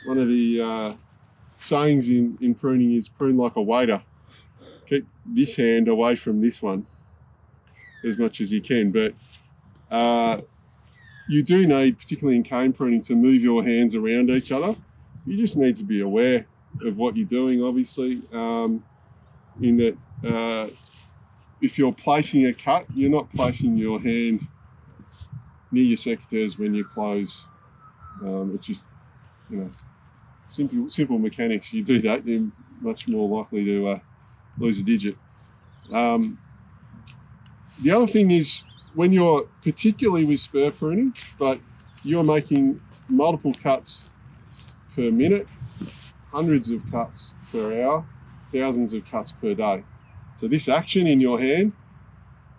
one of the sayings in pruning is prune like a waiter. Keep this hand away from this one as much as you can, but you do need, particularly in cane pruning, to move your hands around each other. You just need to be aware of what you're doing, obviously, in that if you're placing a cut, you're not placing your hand near your secateurs when you close. It's just, simple mechanics. You do that, you're much more likely to lose a digit. The other thing is, when you're, particularly with spur pruning, but you're making multiple cuts per minute, hundreds of cuts per hour, thousands of cuts per day. So this action in your hand,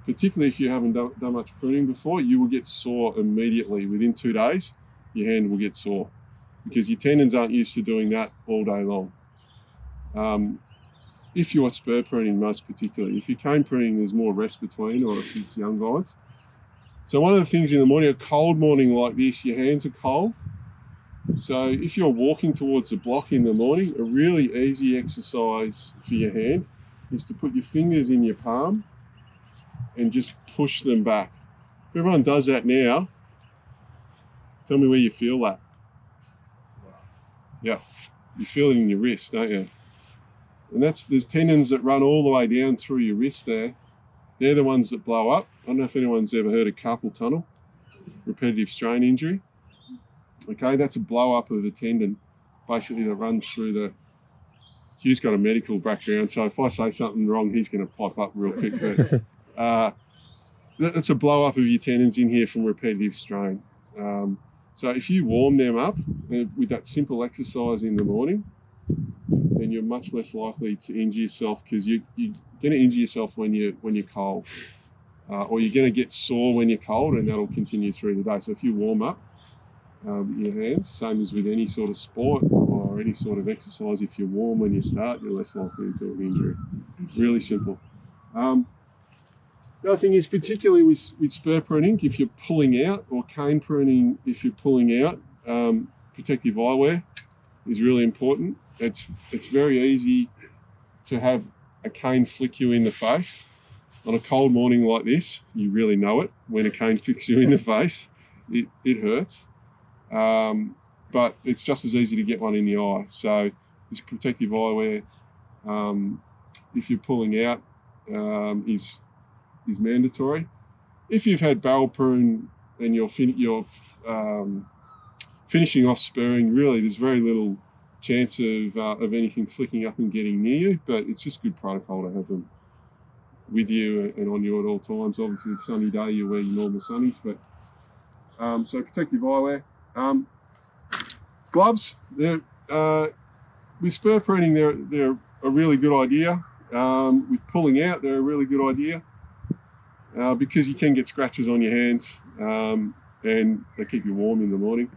particularly if you haven't done much pruning before, you will get sore immediately. Within 2 days, your hand will get sore because your tendons aren't used to doing that all day long. If you're spur pruning, most particularly. If you're cane pruning, there's more rest between, or if it's young guys. So one of the things in the morning, a cold morning like this, your hands are cold. So if you're walking towards the block in the morning, a really easy exercise for your hand is to put your fingers in your palm and just push them back. If everyone does that now, tell me where you feel that. Yeah, you feel it in your wrist, don't you? And there's tendons that run all the way down through your wrist there. They're the ones that blow up. I don't know if anyone's ever heard of carpal tunnel, repetitive strain injury. Okay, that's a blow up of a tendon, basically, that runs through the... Hugh's got a medical background, so if I say something wrong, he's going to pop up real quick. But that's a blow up of your tendons in here from repetitive strain. So if you warm them up with that simple exercise in the morning, then you're much less likely to injure yourself, because you're going to injure yourself when you're cold, or you're going to get sore when you're cold, and that'll continue through the day. So if you warm up your hands, same as with any sort of sport or any sort of exercise, if you're warm when you start, you're less likely to do an injury. Really simple. The other thing is, particularly with spur pruning, if you're pulling out, or cane pruning, if you're pulling out, protective eyewear is really important. It's very easy to have a cane flick you in the face. On a cold morning like this, you really know it when a cane flicks you in the face. It hurts, but it's just as easy to get one in the eye. So this protective eyewear, if you're pulling out, is mandatory. If you've had barrel prune and you're finishing off spurring, really there's very little chance of anything flicking up and getting near you, but it's just good protocol to have them with you and on you at all times. Obviously, a sunny day, you wear your normal sunnies, but so protective eyewear. Gloves, with spur pruning, they're a really good idea. With pulling out, they're a really good idea, because you can get scratches on your hands, and they keep you warm in the morning.